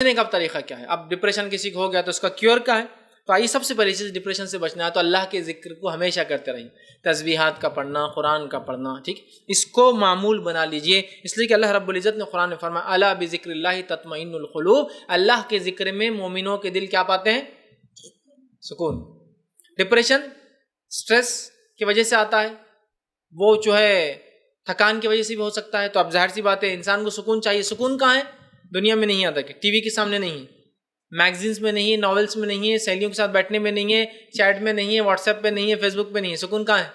بچنے کا طریقہ کیا ہے. اب ڈپریشن کسی کو ہو گیا تو اس کا کیور کیا ہے؟ تو آئیے سب سے پہلی چیز ڈپریشن سے بچنا ہے تو اللہ کے ذکر کو ہمیشہ کرتے رہیے. تسبیحات کا پڑھنا، قرآن کا پڑھنا، ٹھیک، اس کو معمول بنا لیجئے. اس لیے کہ اللہ رب العزت نے قرآن میں فرمایا الا بذکر اللہ تطمئن القلوب، اللہ کے ذکر میں مومنوں کے دل کیا پاتے ہیں؟ سکون. ڈپریشن سٹریس کی وجہ سے آتا ہے، وہ جو ہے تھکان کی وجہ سے بھی ہو سکتا ہے. تو اب ظاہر سی بات ہے انسان کو سکون چاہیے. سکون کہاں ہے؟ دنیا میں نہیں آتا. کہ ٹی وی کے سامنے نہیں ہے، میگزینس میں نہیں ہے، ناولس میں نہیں ہے، سہیلیوں کے ساتھ بیٹھنے میں نہیں ہے، چیٹ میں نہیں ہے، واٹس ایپ پہ نہیں ہے، فیس بک پہ نہیں ہے. سکون کہاں ہے؟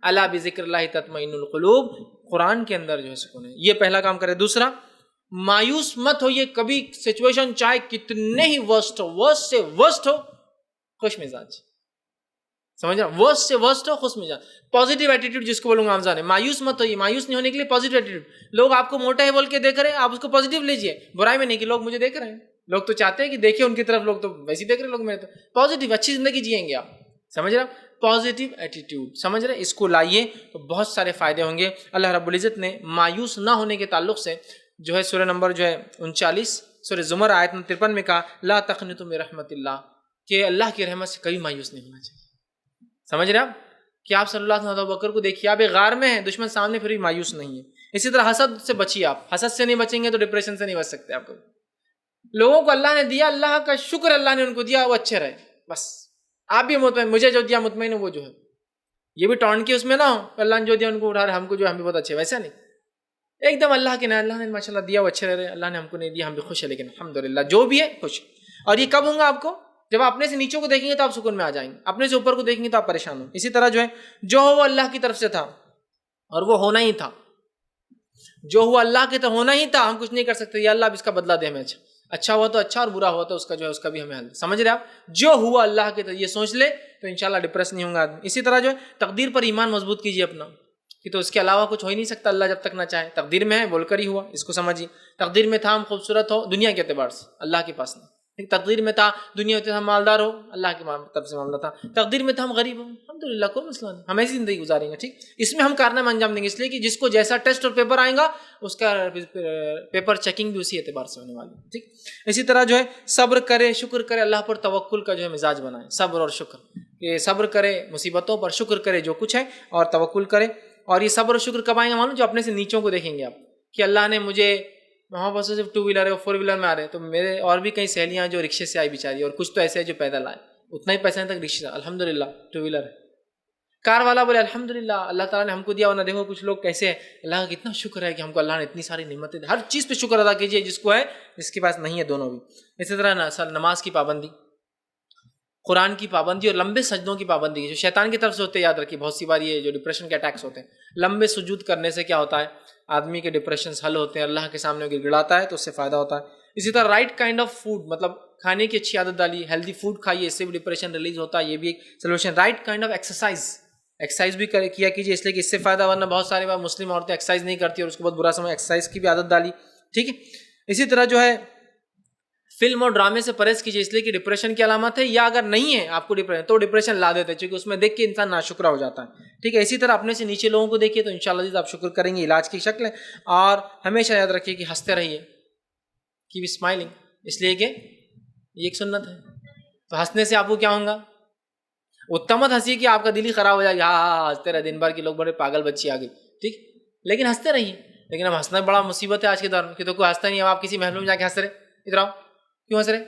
الا بذکر اللہ تطمئن القلوب، قرآن کے اندر جو ہے سکون ہے. یہ پہلا کام کرے. دوسرا، مایوس مت ہوئیے کبھی. سچویشن چاہے کتنے ہی ورسٹ ہو، ورسٹ سے ورسٹ ہو، خوش مزاج. سمجھ رہا؟ ورسٹ سے ورسٹ ہو، خوش مزاج. پازیٹیو ایٹیٹیوڈ جس کو بولوں گا آمزان ہے. مایوس مت ہوئیے. مایوس نہیں ہونے کے لیے پازیٹیو ایٹیٹیوڈ. لوگ آپ کو موٹا ہے بول کے دیکھ رہے ہیں، آپ اس کو پازیٹیو لیجیے. برائی میں نہیں کہ لوگ مجھے دیکھ رہے ہیں، لوگ تو چاہتے ہیں کہ دیکھیں ان کی طرف، لوگ تو ویسے ہی دیکھ رہے ہیں. لوگ میرے تو پازیٹیو اچھی زندگی جیئیں گے آپ. سمجھ رہے؟ پازیٹیو ایٹیٹیوڈ، سمجھ رہے؟ اس کو لائیے تو بہت سارے فائدے ہوں گے. اللہ رب العزت نے مایوس نہ ہونے کے تعلق سے جو ہے سورہ نمبر جو ہے 39 سورہ زمر آیت نمبر 53 میں کہا لا تقنطوا من رحمت اللہ، کہ اللہ کی رحمت سے کبھی مایوس نہیں ہونا چاہیے. سمجھ رہے آپ؟ کہ آپ صلی اللہ علیہ وسلم بکر کو دیکھیے، آپ ایک غار میں ہیں، دشمن سامنے، پھر بھی مایوس نہیں ہے. اسی طرح حسد سے بچیے. آپ حسد سے نہیں بچیں گے تو ڈپریشن سے نہیں بچ سکتے. آپ کو لوگوں کو اللہ نے دیا، اللہ کا شکر اللہ نے ان کو دیا، وہ اچھے رہے بس. آپ بھی مطمئن، مجھے جو دیا مطمئن ہو، وہ جو ہے یہ بھی ٹونٹ کی اس میں نہ ہو. اللہ نے جو دیا ان کو اٹھا رہے، ہم کو جو ہم بھی بہت اچھے، ویسا نہیں. ایک دم اللہ کے نام، اللہ نے ماشاءاللہ دیا وہ اچھے رہ رہے، اللہ نے ہم کو نہیں دیا ہم بھی خوش ہیں، لیکن الحمدللہ جو بھی ہے خوش. اور یہ کب ہوں گا آپ کو؟ جب آپ اپنے سے نیچوں کو دیکھیں گے تو آپ سکون میں آ جائیں گے، اپنے سے اوپر کو دیکھیں گے تو آپ پریشان ہوں. اسی طرح جو ہے جو ہو وہ اللہ کی طرف سے تھا اور وہ ہونا ہی تھا. جو ہوا اللہ کے تو ہونا ہی تھا، ہم کچھ نہیں کر سکتے. یا اللہ اب اس کا بدلہ دے ہمیں. اچھا ہوا تو اچھا، اور برا ہوا تو اس کا جو ہے اس کا بھی ہمیں حل. سمجھ رہے آپ؟ جو ہوا اللہ کے تو یہ سوچ لے تو انشاءاللہ ڈپریس نہیں ہوں گا آدمی. اسی طرح جو ہے تقدیر پر ایمان مضبوط کیجیے اپنا، کہ تو اس کے علاوہ کچھ ہو ہی نہیں سکتا اللہ جب تک نہ چاہے. تقدیر میں ہے بول کر ہی ہوا، اس کو سمجھیے. تقدیر میں تھا ہم خوبصورت ہو دنیا کے اعتبار سے، اللہ کے پاس نہیں. تقدیر میں تھا دنیا میں ہم مالدار ہو، اللہ کی طرف سے معاملہ تھا. تقدیر میں تھا ہم غریب ہوں، الحمدللہ کوئی مسئلہ نہیں، ہم ایسی زندگی گزاریں گے. ٹھیک، اس میں ہم کارنامہ انجام دیں گے. اس لیے کہ جس کو جیسا ٹیسٹ اور پیپر آئے گا اس کا پیپر چیکنگ بھی اسی اعتبار سے ہونے والی ہے. ٹھیک، اسی طرح جو ہے صبر کرے، شکر کرے، اللہ پر توکل کا جو ہے مزاج بنائے. صبر اور شکر، کہ صبر کرے مصیبتوں پر، شکر کرے جو کچھ ہے، اور توکل کرے. اور یہ صبر اور شکر کب آئیں گے معلوم؟ جو اپنے سے نیچوں کو دیکھیں گے آپ، کہ اللہ نے مجھے وہاں بس صرف 2 ویلر ہے، 4 ویلر میں آ رہے ہیں، تو میرے اور بھی کئی سہیلیاں جو رکشے سے آئی بیچاری، اور کچھ تو ایسے ہیں جو پیدل آئے، اتنا ہی پیسہ تک رکشے، الحمدللہ 2 ویلر ہے. کار والا بولے الحمدللہ اللہ تعالیٰ نے ہم کو دیا. ورنہ دیکھو کچھ لوگ کیسے ہیں، اللہ کا کتنا شکر ہے کہ ہم کو اللہ نے اتنی ساری نعمتیں دی. ہر چیز پہ شکر ادا کیجیے، جس کو ہے جس کے پاس نہیں ہے، دونوں بھی. اسی طرح نماز کی پابندی، قرآن کی پابندی، اور لمبے سجدوں کی پابندی جو شیطان کی طرف سے ہوتے ہیں. یاد رکھیے بہت سی بار یہ جو ڈپریشن کے اٹیکس ہوتے ہیں، لمبے سجود کرنے سے کیا ہوتا ہے؟ آدمی کے ڈپریشنز حل ہوتے ہیں، اللہ کے سامنے گر گڑاتا ہے تو اس سے فائدہ ہوتا ہے. اسی طرح رائٹ کائنڈ آف فوڈ، مطلب کھانے کی اچھی عادت ڈالی، ہیلدی فوڈ کھائیے، اس سے بھی ڈپریشن ریلیز ہوتا ہے، یہ بھی ایک solution. Right kind of exercise بھی کیا کیجیے، اس لیے کہ اس سے فائدہ. ورنہ بہت سارے بار مسلم عورتیں ایکسرسائز نہیں کرتی اور اس کو بہت برا سمجھ، ایکسرسائز کی بھی عادت ڈالی. ٹھیک ہے، اسی طرح جو ہے فلم اور ڈرامے سے پرہیز کیجیے، اس لیے کہ ڈپریشن کی علامت ہے. یا اگر نہیں ہے آپ کو ڈپریشن تو ڈپریشن لا دیتے ہیں، چونکہ اس میں دیکھ کے انسان ناشکرا ہو جاتا ہے. ٹھیک ہے، اسی طرح اپنے سے نیچے لوگوں کو دیکھیے تو انشاءاللہ آپ شکر کریں گے. علاج کی شکل ہے. اور ہمیشہ یاد رکھیے کہ ہنستے رہیے، کیپ اسمائلنگ، اس لیے کہ یہ ایک سنت ہے. تو ہنسنے سے آپ کو کیا ہوگا؟ اتنا مت ہنسی کہ آپ کا دل ہی خراب ہو جائے. ہاں ہنستے رہے دن بھر کے لوگ بڑے پاگل بچی آ گئی. ٹھیک، لیکن ہنستے رہیے. لیکن اب ہنسنا بڑا مصیبت ہے آج کے دور میں، کہ تو کوئی ہنستا نہیں. اب آپ کسی محل میں جا کے ہنس رہے، ادھر آؤ، کیوں ہنس رہے؟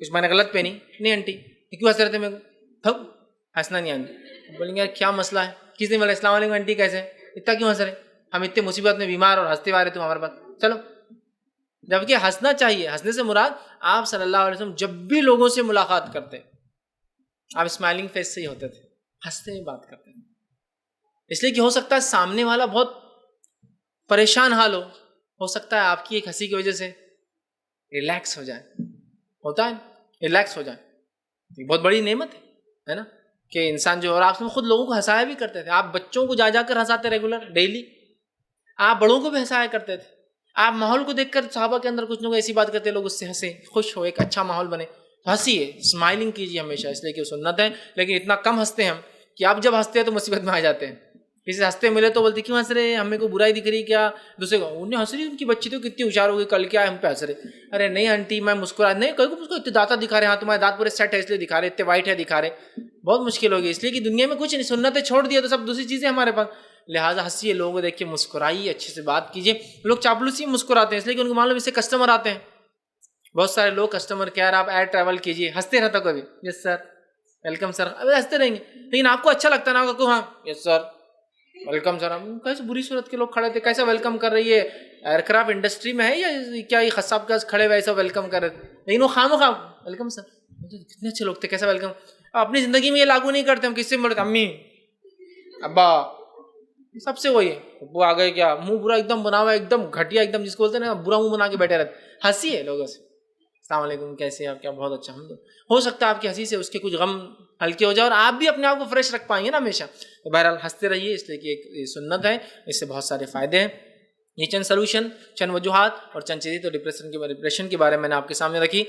کچھ میں نے غلط پہنی نہیں آنٹی، کیوں ہنس رہے تھے؟ میرے کو ہنسنا نہیں آنٹی. بولیں گے یار کیا مسئلہ ہے؟ کس نے بولا السلام علیکم آنٹی کیسے، اتنا کیوں ہنس رہے؟ ہم اتنے مصیبت میں بیمار اور ہنستے آ رہے تم ہمارے پاس. چلو، جبکہ ہنسنا چاہیے. ہنسنے سے مراد آپ صلی اللہ علیہ وسلم جب بھی لوگوں سے ملاقات کرتے آپ اسمائلنگ فیس سے ہی ہوتے تھے، ہنستے ہوئے بات کرتے ہیں. اس لیے کہ ہو سکتا ہے سامنے والا بہت پریشان حال ہو سکتا ہے آپ کی ایک ہنسی کی وجہ سے ریلیکس ہو جائے. ہوتا ہے ریلیکس ہو جائے، یہ بہت بڑی نعمت ہے نا، کہ انسان جو، اور آپ سے خود لوگوں کو ہنسایا بھی کرتے تھے. آپ بچوں کو جا کر ہنساتے ریگولر ڈیلی. آپ بڑوں کو بھی ہنسایا کرتے تھے. آپ ماحول کو دیکھ کر صحابہ کے اندر کچھ لوگ ایسی بات کرتے، لوگ اس سے ہنسے، خوش ہو، ایک اچھا ماحول بنے. ہنسیے، اسمائلنگ کیجیے ہمیشہ، اس لیے کہ سنت ہے. لیکن اتنا کم ہنستے ہیں ہم کہ آپ جب ہنستے ہیں تو مصیبت میں آ جاتے ہیں. کسی سے ہنستے ملے تو بولتے کیوں ہنس رہے, ہمیں کو برائی دکھ رہی کیا, دوسرے کو انہیں ہنس رہی, ان کی بچی تو کتنی ہوشیار ہوگی, کل کیا ہے ہم پہ ہنس رہے. ارے نہیں آنٹی میں مسکرا نہیں, کوئی کو اتنے دانت دکھا رہے, ہاں تمہارے دانت پورے سیٹ ہے اس لیے دکھا رہے, اتنے وائٹ ہے دکھا رہے, بہت مشکل ہوگی, اس لیے کہ دنیا میں کچھ نہیں, سنتیں چھوڑ دیا تو سب دوسری چیزیں ہمارے پاس. لہٰذا ہنسیے, لوگوں کو دیکھ کے مسکرائیے, اچھے سے بات کیجیے. لوگ چاپلوسی مسکراتے ہیں اس لیے کہ ان کو معلوم اس سے کسٹمر آتے ہیں. بہت سارے لوگ کسٹمر کیئر آپ ایئر ٹریول کیجیے, ہنستے رہتا کبھی, یس سر ویلکم سر, ابھی ہنستے رہیں گے, لیکن آپ کو اچھا لگتا نا کہ ہاں یس سر ویلکم سر. کیسے بری صورت کے لوگ کھڑے تھے, کیسا ویلکم کر رہی ہے, ایئر کرافٹ انڈسٹری میں ہے یا کیا یہ خصاب کے کھڑے ہوئے ایسا ویلکم کر رہے تھے, لیکن وہ خواہ ویلکم سر, کتنے اچھے لوگ تھے, کیسا ویلکم. اپنی زندگی میں یہ لاگو نہیں کرتے, ہم کس سے ملتے, امی ابا سب سے وہی ہے, وہ آ گئے کیا منہ برا ایک دم بنا ہوا, ایک دم گھٹیا ایک دم, جس کو بولتے ہیں نا برا منہ بنا کے بیٹھے رہتے, ہنسی ہے لوگوں سے, السلام علیکم کیسے آپ, کیا بہت اچھا. ہو سکتا ہے آپ کی ہنسی سے اس کے کچھ غم ہلکے ہو جائے اور آپ بھی اپنے آپ کو فریش رکھ پائیں گے نا ہمیشہ. تو بہرحال ہنستے رہیے, اس لیے کہ ایک سنت ہے, اس سے بہت سارے فائدے ہیں. یہ چند سلوشن, چند وجوہات اور چند چیزیں تو ڈپریشن کے بارے میں نے آپ کے سامنے رکھی.